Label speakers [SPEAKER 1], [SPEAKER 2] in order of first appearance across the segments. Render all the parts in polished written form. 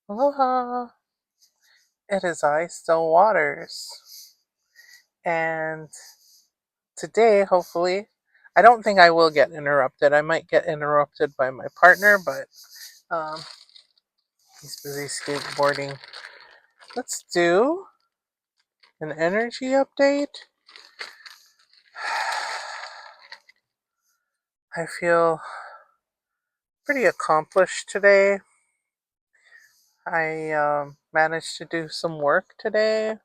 [SPEAKER 1] Aloha! It is I, Still Waters. And today, hopefully, I don't think I will get interrupted. I might get interrupted by my partner, but um, he's busy skateboarding. Let's do an energy update. I feel pretty accomplished today. I managed to do some work today,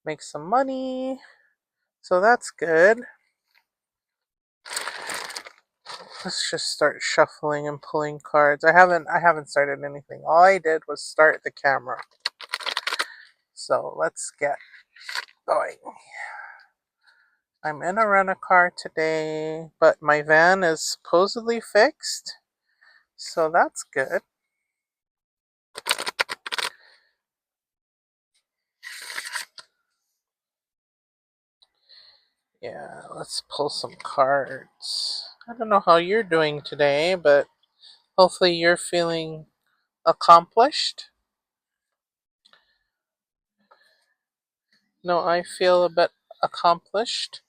[SPEAKER 1] make some money, so that's good. Let's just start shuffling and pulling cards. I haven't started anything. All I did was start the camera. So let's get going. I'm in a rent-a-car today, but my van is supposedly fixed. So that's good. Yeah, let's pull some cards. I don't know how you're doing today, but hopefully you're feeling accomplished. No, I feel a bit accomplished.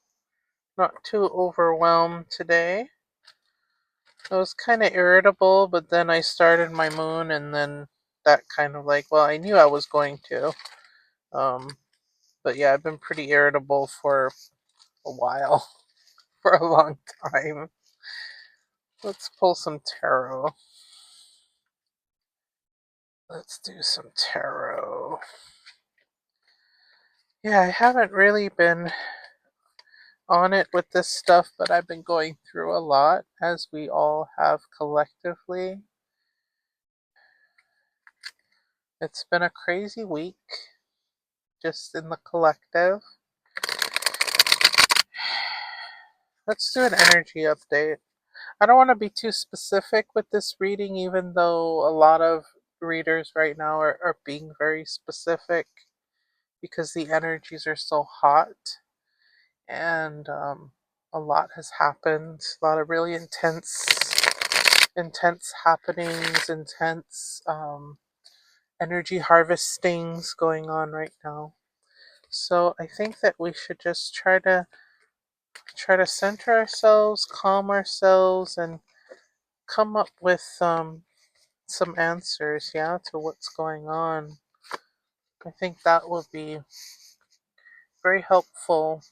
[SPEAKER 1] Not too overwhelmed today. I was kind of irritable, but then I started my moon, and then that kind of like, well, I knew I was going to. Um, but yeah, I've been pretty irritable for a while, for a long time. Let's pull some tarot. Let's do some tarot. Yeah, I haven't really been on it with this stuff, but I've been going through a lot, as we all have collectively. It's been a crazy week, just in the collective. Let's do an energy update. I don't want to be too specific with this reading, even though a lot of readers right now are being very specific because the energies are so hot, and a lot has happened. A lot of really intense happenings, intense energy harvestings going on right now. So I think that we should just try to center ourselves, calm ourselves, and come up with some answers, yeah, to what's going on. I think that would be very helpful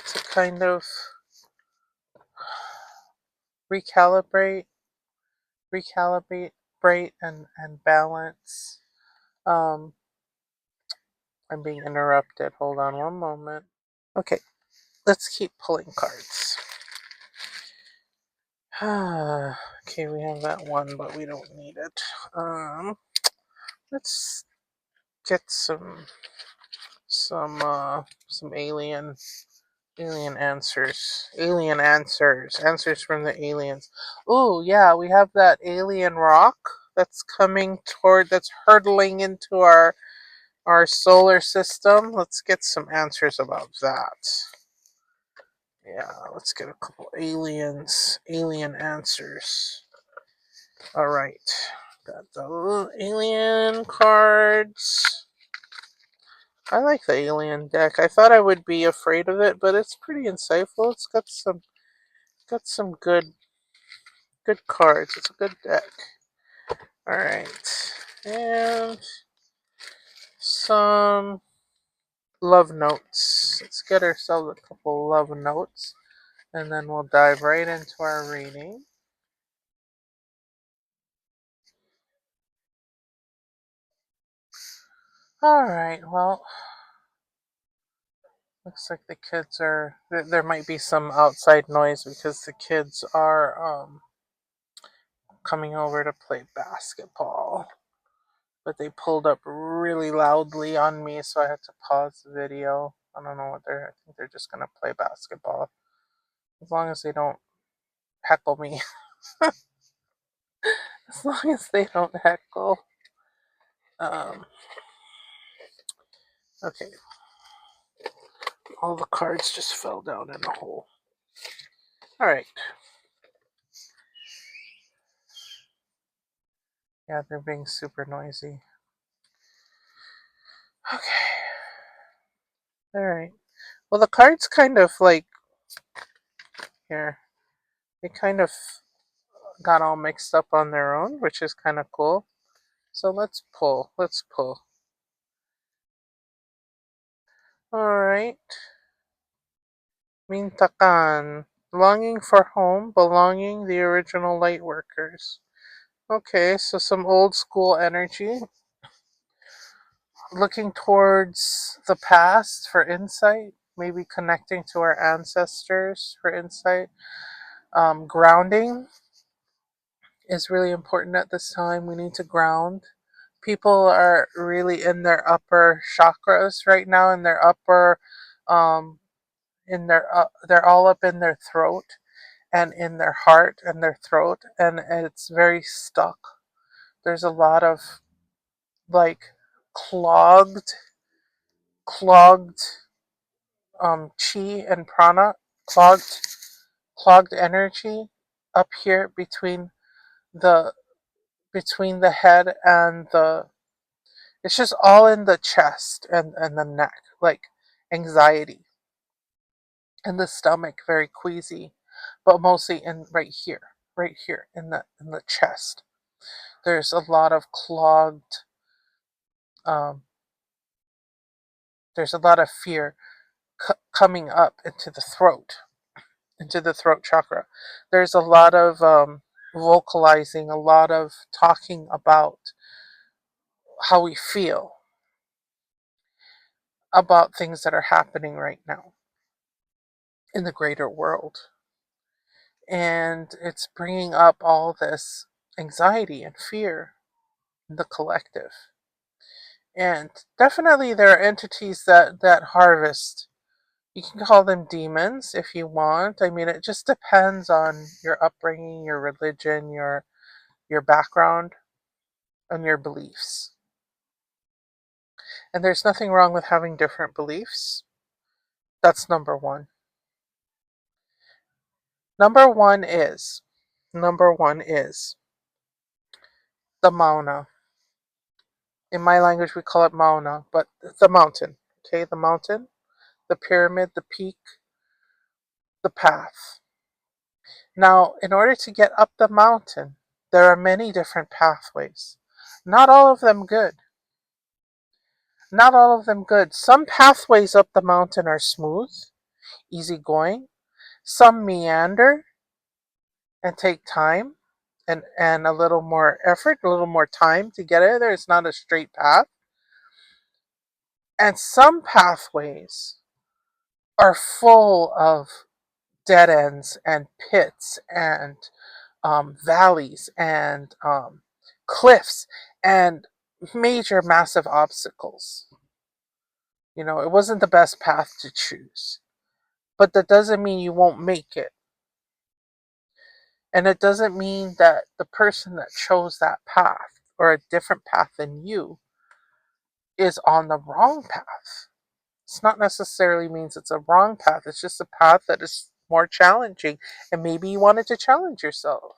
[SPEAKER 1] to kind of recalibrate, recalibrate, and balance. Um, I'm being interrupted. Hold on one moment. Okay, let's keep pulling cards. Okay, we have that one, but we don't need it. Let's get some alien answers. Answers from the aliens. Oh, yeah, we have that alien rock that's hurtling into our solar system. Let's get some answers about that. Yeah, let's get a couple alien answers. All right. Got the alien cards. I like the alien deck. I thought I would be afraid of it, but it's pretty insightful. It's got some good cards. It's a good deck. All right, and some love notes. Let's get ourselves a couple love notes, and then we'll dive right into our reading. All right. Well, looks like the kids are. There might be some outside noise because the kids are coming over to play basketball. But they pulled up really loudly on me, so I had to pause the video. I don't know what I think they're just gonna play basketball. As long as they don't heckle me. As long as they don't heckle. Um, okay. All the cards just fell down in a hole. Alright. Yeah, they're being super noisy. Okay. Alright. Well, the cards kind of like, here, they kind of got all mixed up on their own, which is kind of cool. So let's pull. Let's pull. Alright. Mintakan. Longing for home, belonging, the original light workers. Okay, so some old school energy. Looking towards the past for insight, maybe connecting to our ancestors for insight. Grounding is really important at this time. We need to ground. People are really in their upper chakras right now, in their upper, they're all up in their throat and in their heart and their throat, and it's very stuck. There's a lot of like clogged, clogged chi and prana, clogged, clogged energy up here the between the head and the, it's just all in the chest and the neck, like anxiety, and the stomach very queasy, but mostly in right here in the chest. There's a lot of clogged, um, there's a lot of fear coming up into the throat chakra. There's a lot of vocalizing, a lot of talking about how we feel about things that are happening right now in the greater world. And it's bringing up all this anxiety and fear in the collective. And definitely there are entities that harvest. You can call them demons if you want. I mean, it just depends on your upbringing, your religion, your background, and your beliefs. And there's nothing wrong with having different beliefs. That's number one. Number one is number one is the Mauna. In my language, we call it Mauna, but the mountain. Okay, the mountain, the pyramid, the peak, the path. Now, in order to get up the mountain, there are many different pathways. Not all of them good. Not all of them good. Some pathways up the mountain are smooth, easygoing. Some meander and take time and a little more effort, a little more time to get it there. It's not a straight path. And some pathways are full of dead ends and pits and valleys and cliffs and major, massive obstacles. You know, it wasn't the best path to choose, but that doesn't mean you won't make it. And it doesn't mean that the person that chose that path or a different path than you is on the wrong path. It's not necessarily means it's a wrong path. It's just a path that is more challenging. And maybe you wanted to challenge yourself.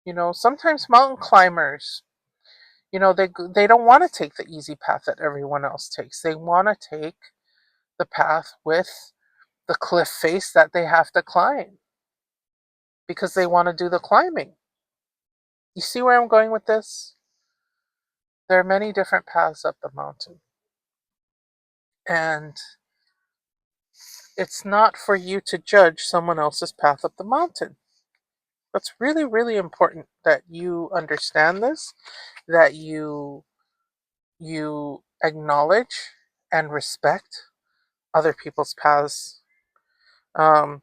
[SPEAKER 1] You know, sometimes mountain climbers, you know, they don't want to take the easy path that everyone else takes. They want to take the path with the cliff face that they have to climb because they want to do the climbing. You see where I'm going with this? There are many different paths up the mountain. And it's not for you to judge someone else's path up the mountain. That's really, really important that you understand this, that you acknowledge and respect other people's paths. Um,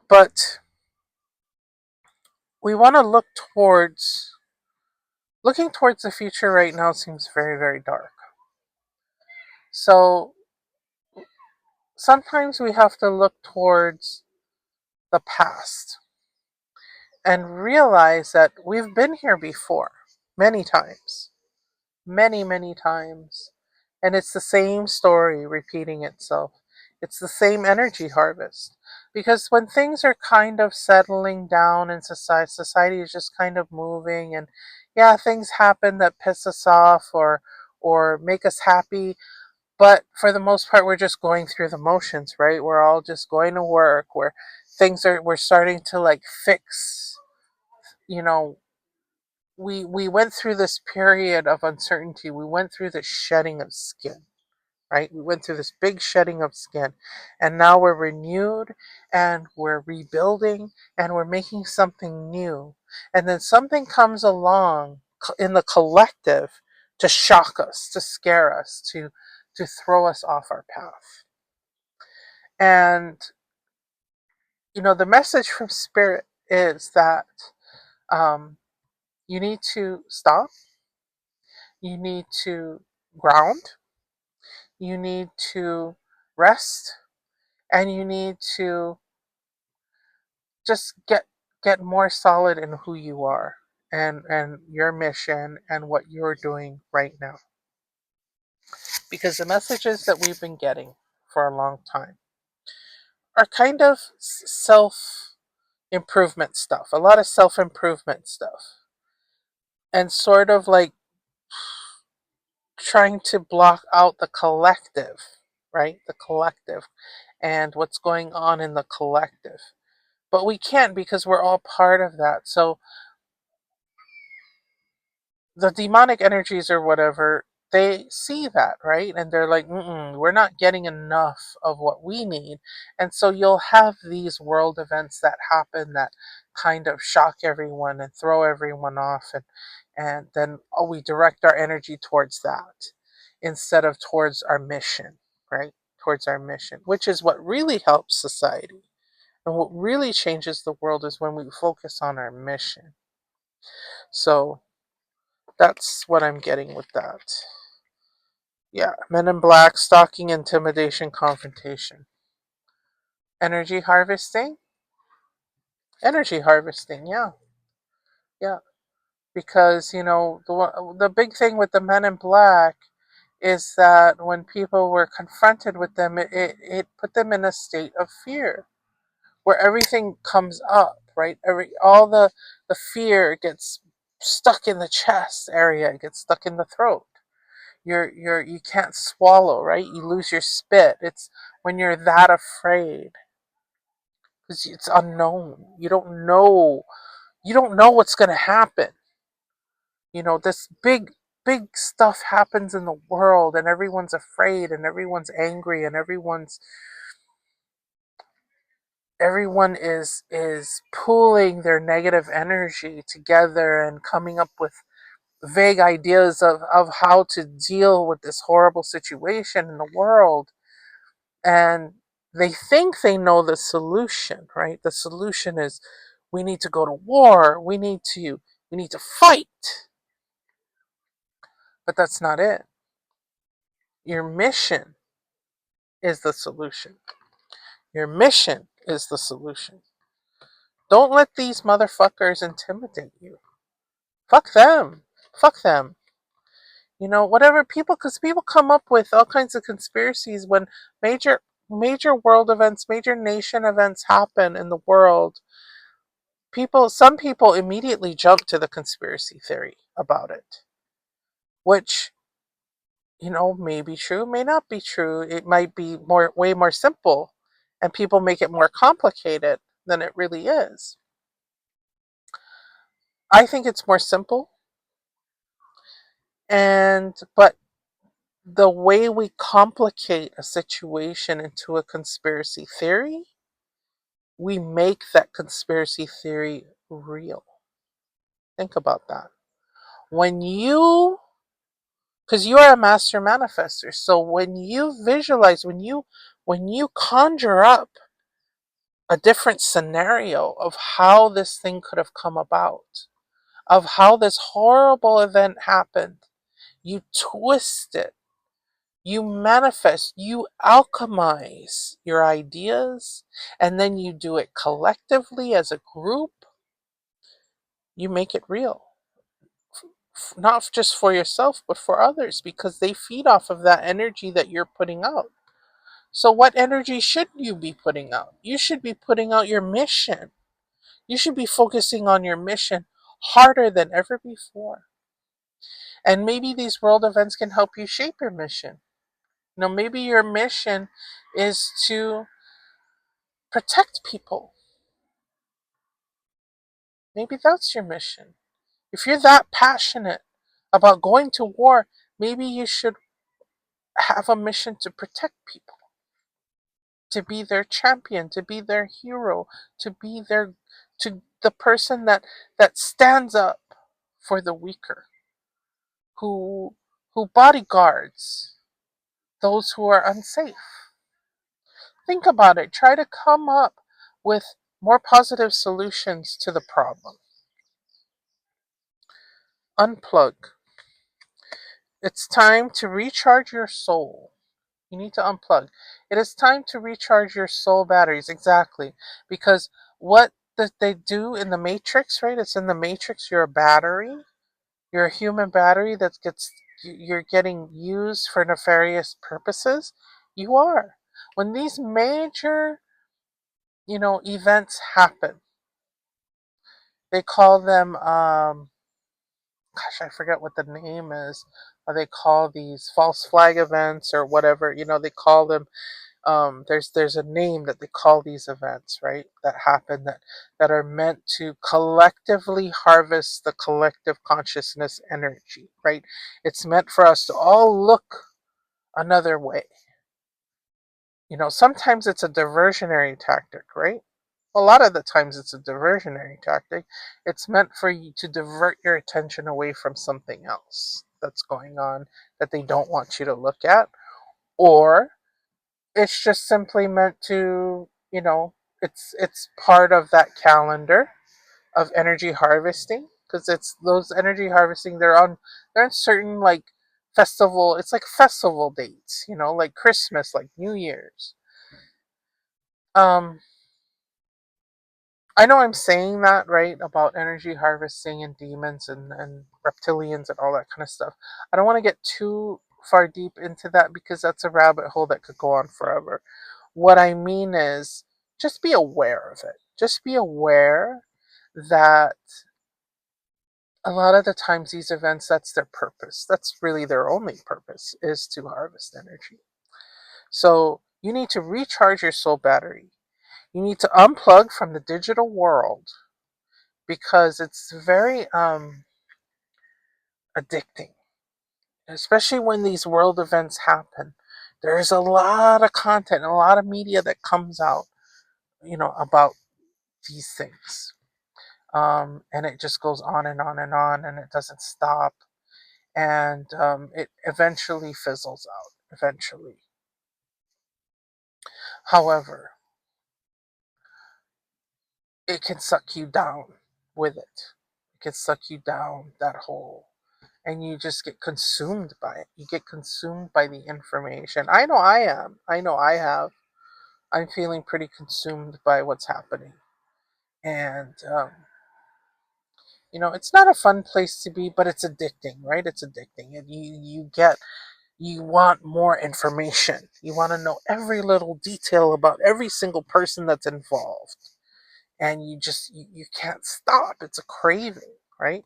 [SPEAKER 1] but we want to looking towards the future right now seems very, very dark. So sometimes we have to look towards the past and realize that we've been here before many times, many, many times. And it's the same story repeating itself. It's the same energy harvest Because when things are kind of settling down in society is just kind of moving, and yeah, things happen that piss us off or make us happy, but for the most part we're just going through the motions, right? We're all just going to work, where we're starting to like fix, you know, we went through this period of uncertainty. We went through the shedding of skin, right? We went through this big shedding of skin, and now we're renewed and we're rebuilding and we're making something new. And then something comes along in the collective to shock us, to scare us, to throw us off our path. And the message from spirit is that um, you need to stop, you need to ground, you need to rest, and you need to just get more solid in who you are and your mission and what you're doing right now, because the messages that we've been getting for a long time are kind of self improvement stuff, a lot of self improvement stuff, and sort of like trying to block out the collective, right? The collective and what's going on in the collective, but we can't, because we're all part of that. So the demonic energies or whatever, they see that, right? And they're like, we're not getting enough of what we need. And so you'll have these world events that happen that kind of shock everyone and throw everyone off. And then we direct our energy towards that instead of towards our mission, right? Towards our mission, which is what really helps society. And what really changes the world is when we focus on our mission. So that's what I'm getting with that. Yeah, Men in Black, stalking, intimidation, confrontation. Energy harvesting? Energy harvesting, yeah. Yeah. Because, the big thing with the Men in Black is that when people were confronted with them, it put them in a state of fear where everything comes up, right? All the fear gets stuck in the chest area, it gets stuck in the throat. You can't swallow, right? You lose your spit. It's when you're that afraid, because it's unknown. You don't know what's going to happen. This big stuff happens in the world, and everyone's afraid and everyone's angry and everyone is pooling their negative energy together and coming up with vague ideas of how to deal with this horrible situation in the world. And they think they know the solution, right? The solution is, we need to go to war, we need to fight. But that's not it. Your mission is the solution. Your mission is the solution. Don't let these motherfuckers intimidate you. Fuck them. Fuck them. Whatever people, because people come up with all kinds of conspiracies when major world events, major nation events happen in the world. Some people immediately jump to the conspiracy theory about it, which, may be true, may not be true. It might be way more simple, and people make it more complicated than it really is. I think it's more simple, but the way we complicate a situation into a conspiracy theory, we make that conspiracy theory real. Think about that. When you Because you are a master manifester. So when you visualize, when you conjure up a different scenario of how this thing could have come about, of how this horrible event happened, you twist it, you manifest, you alchemize your ideas, and then you do it collectively as a group. You make it real, not just for yourself but for others, because they feed off of that energy that you're putting out. So, what energy should you be putting out? You should be putting out your mission. You should be focusing on your mission harder than ever before. And maybe these world events can help you shape your mission. Maybe your mission is to protect people. Maybe that's your mission. If you're that passionate about going to war, maybe you should have a mission to protect people, to be their champion, to be their hero, to the person that stands up for the weaker, who who bodyguards those who are unsafe. Think about it. Try to come up with more positive solutions to the problem. Unplug. It's time to recharge your soul. You need to unplug. It is time to recharge your soul batteries. Exactly. Because what they do in the Matrix, right? It's in the Matrix. You're a battery. You're a human battery that gets, you're getting used for nefarious purposes. You are. When these major, events happen, they call them, gosh, I forget what the name is. They call these false flag events or whatever. They call them. There's a name that they call these events, right? That happen, that are meant to collectively harvest the collective consciousness energy, right? It's meant for us to all look another way. Sometimes it's a diversionary tactic, right? A lot of the times it's a diversionary tactic. It's meant for you to divert your attention away from something else that's going on that they don't want you to look at. Or it's just simply meant to, it's part of that calendar of energy harvesting, because it's those energy harvesting, they're on certain, like, festival, it's like festival dates, like Christmas, like New Year's. um I know I'm saying that, right, about energy harvesting and demons and reptilians and all that kind of stuff. I don't want to get too far deep into that because that's a rabbit hole that could go on forever. What I mean is, just be aware of it. Just be aware that a lot of the times these events, that's their purpose. That's really their only purpose, is to harvest energy. So you need to recharge your soul battery. You need to unplug from the digital world because it's very addicting, especially when these world events happen. There's a lot of content, a lot of media that comes out, about these things. And it just goes on and on and on, and it doesn't stop. And it eventually fizzles out, eventually. However, it can suck you down with it. It can suck you down that hole. And you just get consumed by it. You get consumed by the information. I know I am. I know I have. I'm feeling pretty consumed by what's happening. And, it's not a fun place to be, but it's addicting, right? It's addicting. And you want more information. You want to know every little detail about every single person that's involved. And you can't stop. It's a craving, right?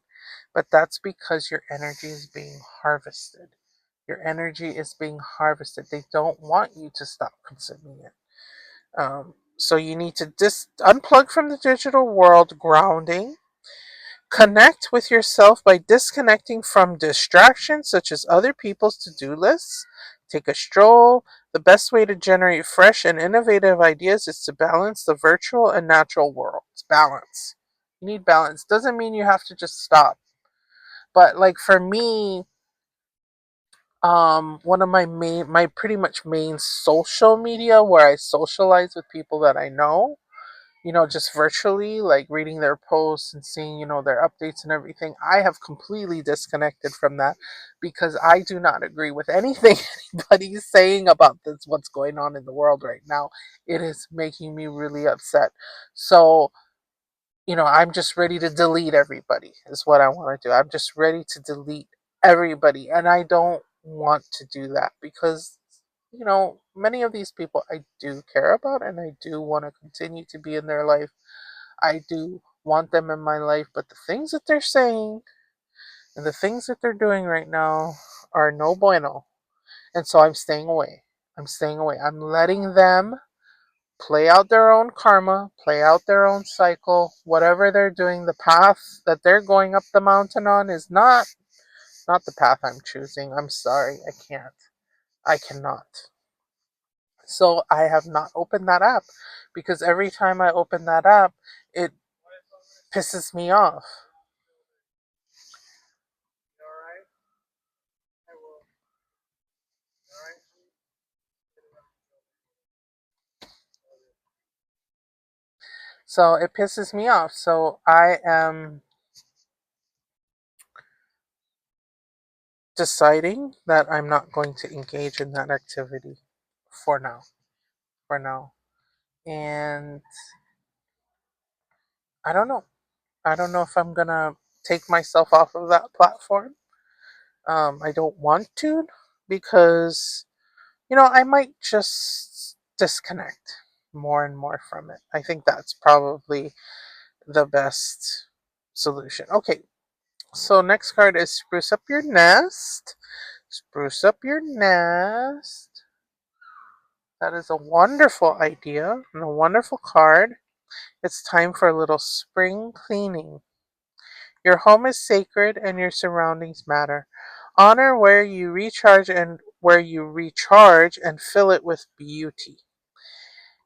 [SPEAKER 1] But that's because your energy is being harvested. Your energy is being harvested. They don't want you to stop consuming it. So you need to unplug from the digital world, grounding. Connect with yourself by disconnecting from distractions such as other people's to do lists. Take a stroll. The best way to generate fresh and innovative ideas is to balance the virtual and natural worlds. Balance. You need balance. Doesn't mean you have to just stop. But, like, for me, one of my pretty much main social media where I socialize with people that I know, just virtually, like reading their posts and seeing, their updates and everything. I have completely disconnected from that because I do not agree with anything anybody's saying about this, what's going on in the world right now. It is making me really upset. So, I'm just ready to delete everybody, is what I want to do. I'm just ready to delete everybody. And I don't want to do that because many of these people I do care about and I do want to continue to be in their life. I do want them in my life, but the things that they're saying and the things that they're doing right now are no bueno. And so I'm staying away. I'm staying away. I'm letting them play out their own karma, play out their own cycle. Whatever they're doing, the path that they're going up the mountain on is not the path I'm choosing. I'm sorry, I can't. I cannot. So I have not opened that app because every time I open that app, it pisses me off. So it pisses me off. So I am deciding that I'm not going to engage in that activity for now. For now. And I don't know. I don't know if I'm going to take myself off of that platform. I don't want to because, I might just disconnect more and more from it. I think that's probably the best solution. Okay, so next card is Spruce Up Your Nest. Spruce Up Your Nest. That is a wonderful idea and a wonderful card. It's time for a little spring cleaning. Your home is sacred and your surroundings matter. Honor where you recharge and fill it with beauty.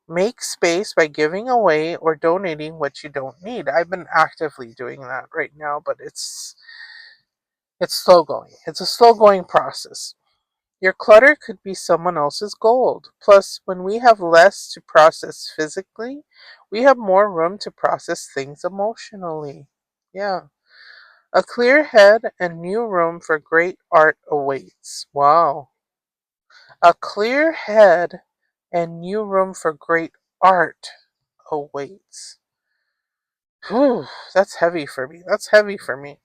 [SPEAKER 1] Make space by giving away or donating what you don't need. I've been actively doing that right now, but it's slow going. It's a slow going process. Your clutter could be someone else's gold. Plus, when we have less to process physically, we have more room to process things emotionally. Yeah. A clear head and new room for great art awaits. Wow. A clear head and new room for great art awaits. Whew, that's heavy for me. That's heavy for me.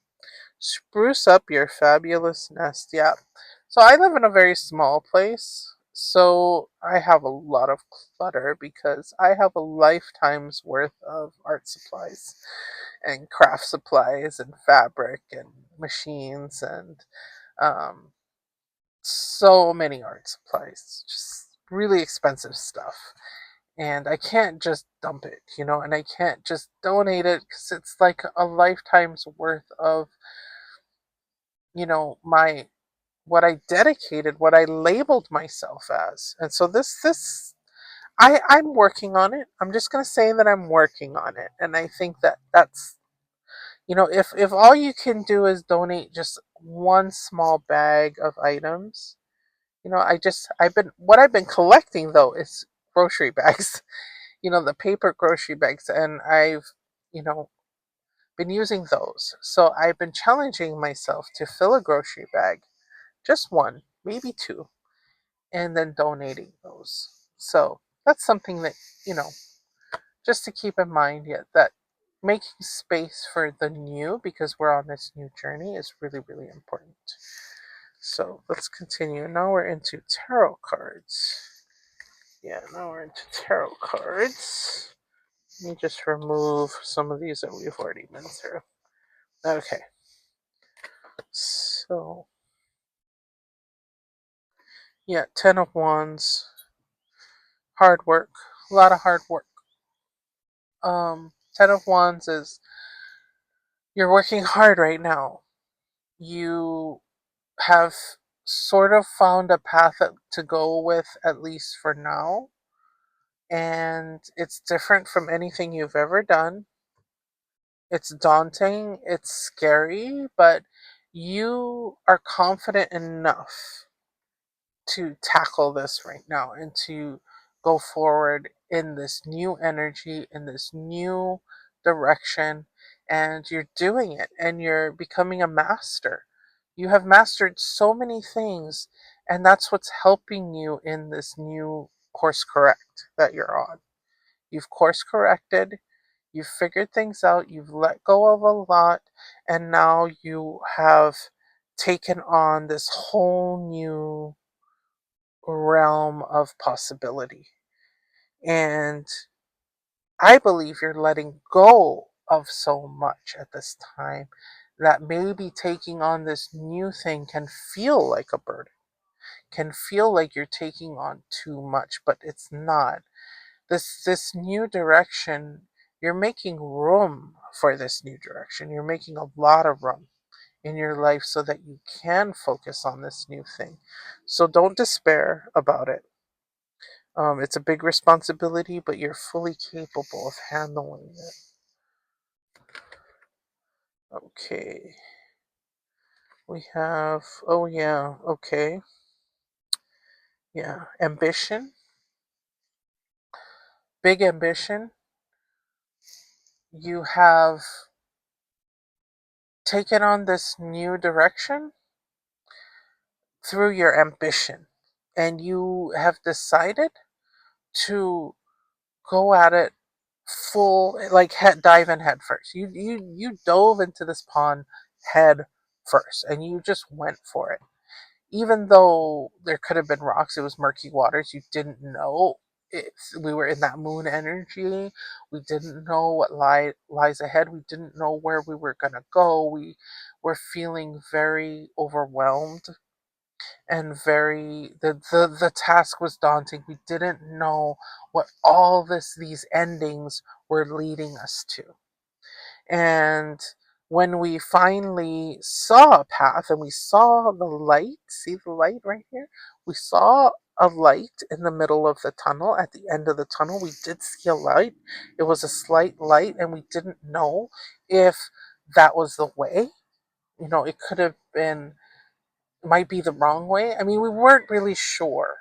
[SPEAKER 1] Spruce up your fabulous nest. Yeah. So I live in a very small place. So I have a lot of clutter because I have a lifetime's worth of art supplies and craft supplies and fabric and machines and um, so many art supplies. Just really expensive stuff. And I can't just dump it, and I can't just donate it because it's like a lifetime's worth of my what I dedicated, what I labeled myself as. And so this I'm working on it. I'm just going to say that I'm working on it. And I think that that's if all you can do is donate just one small bag of items, I've been collecting though is grocery bags. The paper grocery bags, and I've you know been using those. So I've been challenging myself to fill a grocery bag, just one, maybe two, and then donating those. So that's something that, you know, just to keep in mind, yet that making space for the new, because we're on this new journey, is really, really important. So let's continue. Now we're into tarot cards. Yeah, now we're into tarot cards. Let me just remove some of these that we've already been through. Okay, so yeah, Ten of Wands, hard work, a lot of hard work. Ten of Wands is you're working hard right now. You have sort of found a path to go with, at least for now, and it's different from anything you've ever done. It's daunting, it's scary, but you are confident enough to tackle this right now and to go forward in this new energy, in this new direction. And you're doing it and you're becoming a master. You have mastered so many things, and that's what's helping you in this new course correct that you're on. You've course corrected, you've figured things out, you've let go of a lot, and now you have taken on this whole new realm of possibility. And I believe you're letting go of so much at this time that maybe taking on this new thing can feel like a burden, can feel like you're taking on too much, but it's not. This new direction, you're making room for this new direction. You're making a lot of room in your life so that you can focus on this new thing. So don't despair about it. It's a big responsibility, but you're fully capable of handling it. Okay. We have, oh yeah, okay. Yeah, ambition, big ambition. You have taken on this new direction through your ambition, and you have decided to go at it full, like dive in head first. You dove into this pond head first, and you just went for it. Even though there could have been rocks, it was murky waters. You didn't know if we were in that moon energy. We didn't know what lies ahead. We didn't know where we were gonna go. We were feeling very overwhelmed and very the task was daunting. We didn't know what all these endings were leading us to. And when we finally saw a path and we saw the light, see the light right here? We saw a light in the middle of the tunnel. At the end of the tunnel, we did see a light. It was a slight light, and we didn't know if that was the way. It could have been, might be the wrong way. I mean, we weren't really sure.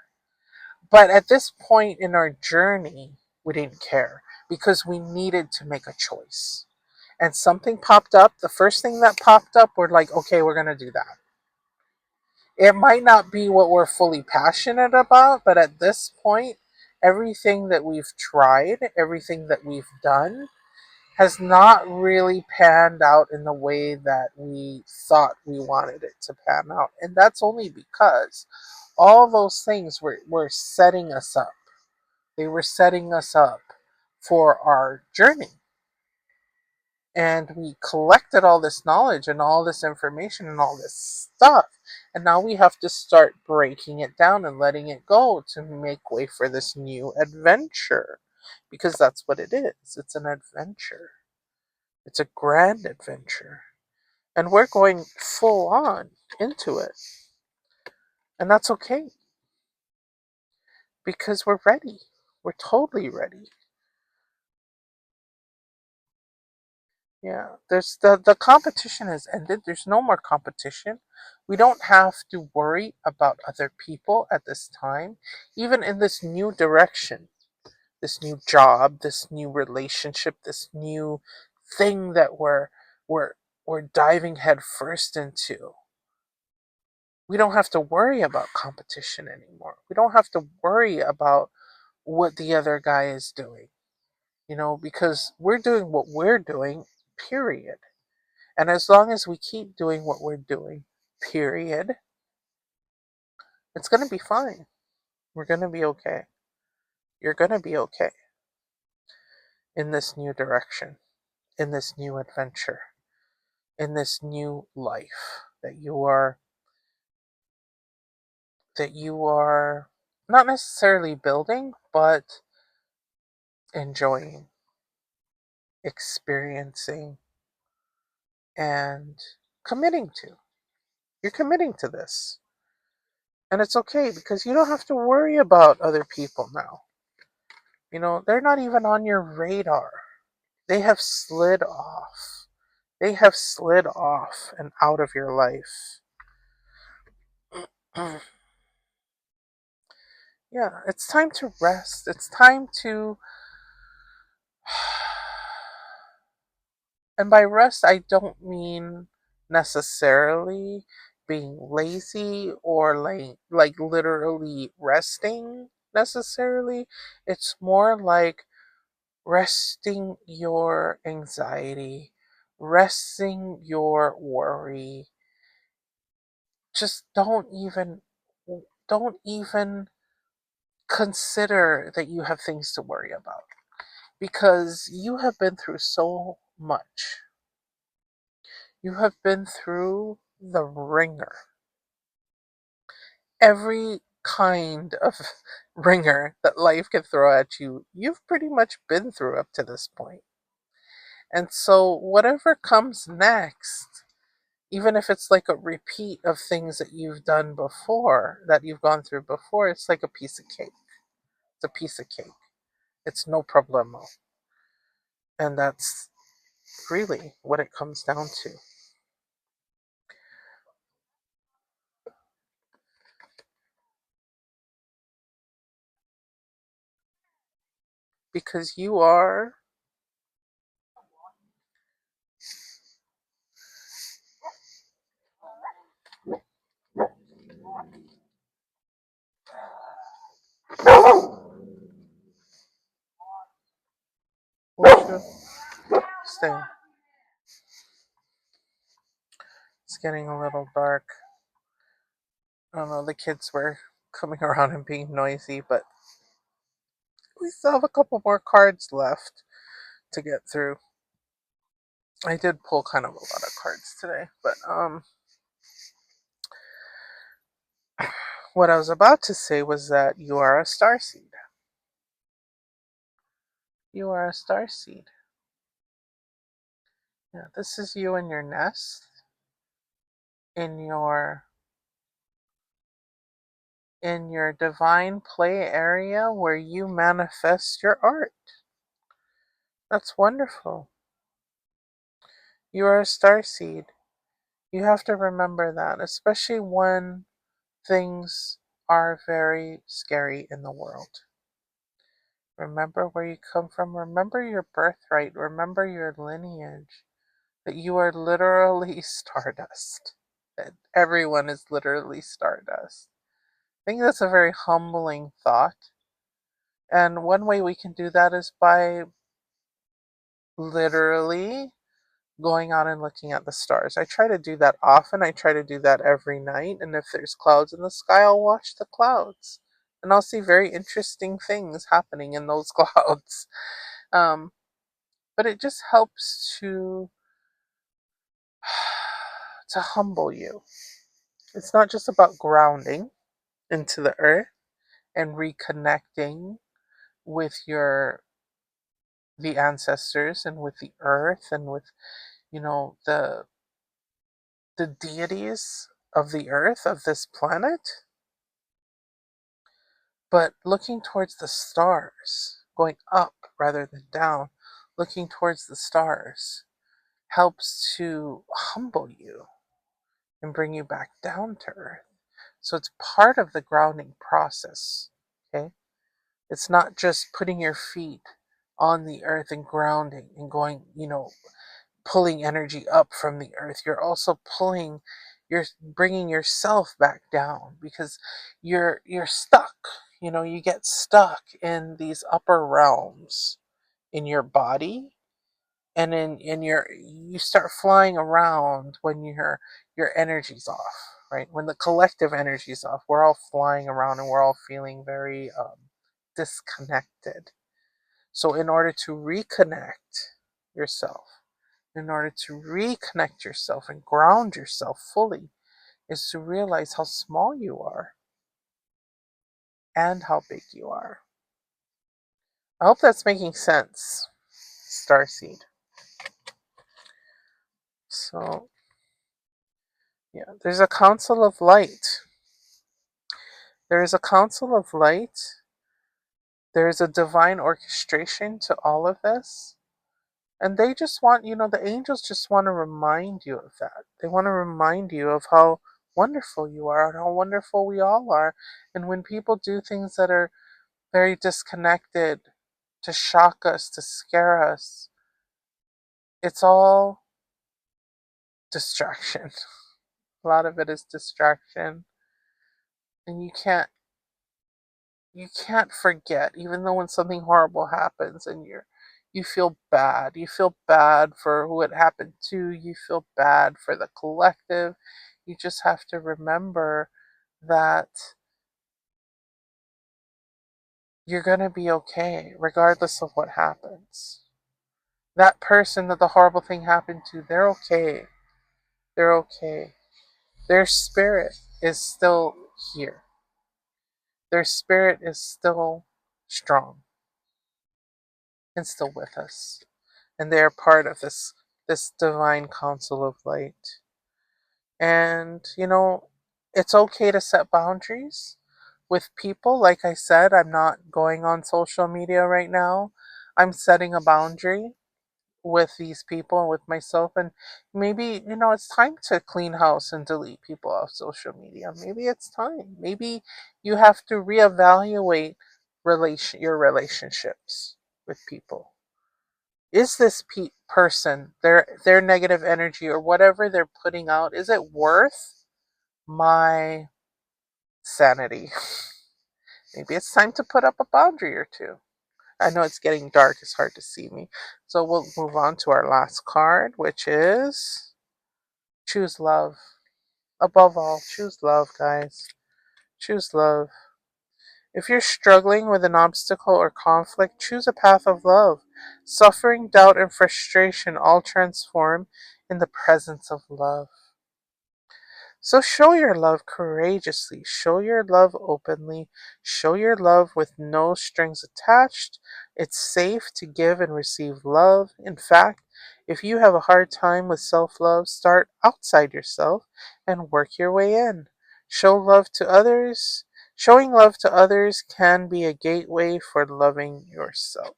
[SPEAKER 1] But at this point in our journey, we didn't care because we needed to make a choice. And something popped up. The first thing that popped up, we're like, okay, we're going to do that. It might not be what we're fully passionate about, but at this point, everything that we've tried, everything that we've done, has not really panned out in the way that we thought we wanted it to pan out. And that's only because all those things were setting us up. They were setting us up for our journey. And we collected all this knowledge and all this information and all this stuff. And now we have to start breaking it down and letting it go to make way for this new adventure. Because that's what it is. It's an adventure. It's a grand adventure. And we're going full on into it. And that's okay. Because we're ready. We're totally ready. Yeah, there's the competition has ended. There's no more competition. We don't have to worry about other people at this time, even in this new direction, this new job, this new relationship, this new thing that we're we're diving head first into. We don't have to worry about competition anymore. We don't have to worry about what the other guy is doing, because we're doing what we're doing, period. And as long as we keep doing what we're doing, period, it's going to be fine. We're going to be okay. You're going to be okay in this new direction, in this new adventure, in this new life that you are not necessarily building, but enjoying, experiencing, and committing to. You're committing to this. And it's okay because you don't have to worry about other people now. They're not even on your radar. They have slid off. They have slid off and out of your life. Yeah, it's time to rest. It's time to. And by rest, I don't mean necessarily being lazy or like literally resting necessarily. It's more like resting your anxiety, resting your worry. Just don't even consider that you have things to worry about because you have been through so much. You have been through the ringer. Every kind of ringer that life can throw at you, you've pretty much been through up to this point. And so, whatever comes next, even if it's like a repeat of things that you've done before, that you've gone through before, it's like a piece of cake. It's a piece of cake. It's no problemo. And that's really what it comes down to. Because you are, won't you stay? It's getting a little dark. I don't know, the kids were coming around and being noisy, but we still have a couple more cards left to get through. I did pull kind of a lot of cards today, but what I was about to say was that you are a star seed. You are a star seed. Yeah, this is you in your nest, in your divine play area where you manifest your art. That's wonderful. You are a star seed. You have to remember that, especially when things are very scary in the world. Remember where you come from. Remember your birthright. Remember your lineage. That you are literally stardust. That everyone is literally stardust. I think that's a very humbling thought. And one way we can do that is by literally going out and looking at the stars. I try to do that often. I try to do that every night. And if there's clouds in the sky, I'll watch the clouds. And I'll see very interesting things happening in those clouds. Um, but it just helps to humble you. It's not just about grounding into the earth and reconnecting with the ancestors and with the earth and with the deities of the earth of this planet, but looking towards the stars, going up rather than down, looking towards the stars helps to humble you and bring you back down to earth. So it's part of the grounding process. Okay? It's not just putting your feet on the earth and grounding and going, pulling energy up from the earth. You're bringing yourself back down because you're stuck. You get stuck in these upper realms in your body, and you start flying around when your energy's off, right? When the collective energy's off, we're all flying around and we're all feeling very disconnected. So in order to reconnect yourself, in order to reconnect yourself and ground yourself fully, is to realize how small you are and how big you are. I hope that's making sense, Starseed. So, yeah, there's a council of light. There is a council of light. There is a divine orchestration to all of this. And they just want, the angels just want to remind you of that. They want to remind you of how wonderful you are and how wonderful we all are. And when people do things that are very disconnected, to shock us, to scare us, it's all distraction. A lot of it is distraction. And you can't forget, even though when something horrible happens and you feel bad. You feel bad for who it happened to. You feel bad for the collective. You just have to remember that you're going to be okay, regardless of what happens. That person that the horrible thing happened to, they're okay. They're okay. Their spirit is still here. Their spirit is still strong and still with us. And they are part of this divine council of light. And it's okay to set boundaries with people. Like I said, I'm not going on social media right now. I'm setting a boundary with these people and with myself, and maybe it's time to clean house and delete people off social media. Maybe it's time. Maybe you have to reevaluate your relationships with people. Is this person, their negative energy or whatever they're putting out, is it worth my sanity? Maybe it's time to put up a boundary or two. I know it's getting dark, it's hard to see me. So we'll move on to our last card, which is choose love. Above all, choose love, guys. Choose love. If you're struggling with an obstacle or conflict, choose a path of love. Suffering, doubt, and frustration all transform in the presence of love. So show your love courageously, show your love openly, show your love with no strings attached. It's safe to give and receive love. In fact, if you have a hard time with self love, start outside yourself and work your way in. Show love to others. Showing love to others can be a gateway for loving yourself.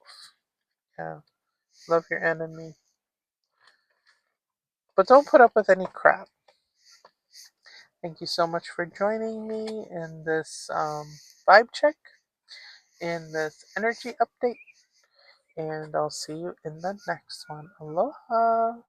[SPEAKER 1] Yeah, love your enemy. But don't put up with any crap. Thank you so much for joining me in this vibe check, in this energy update, and I'll see you in the next one. Aloha!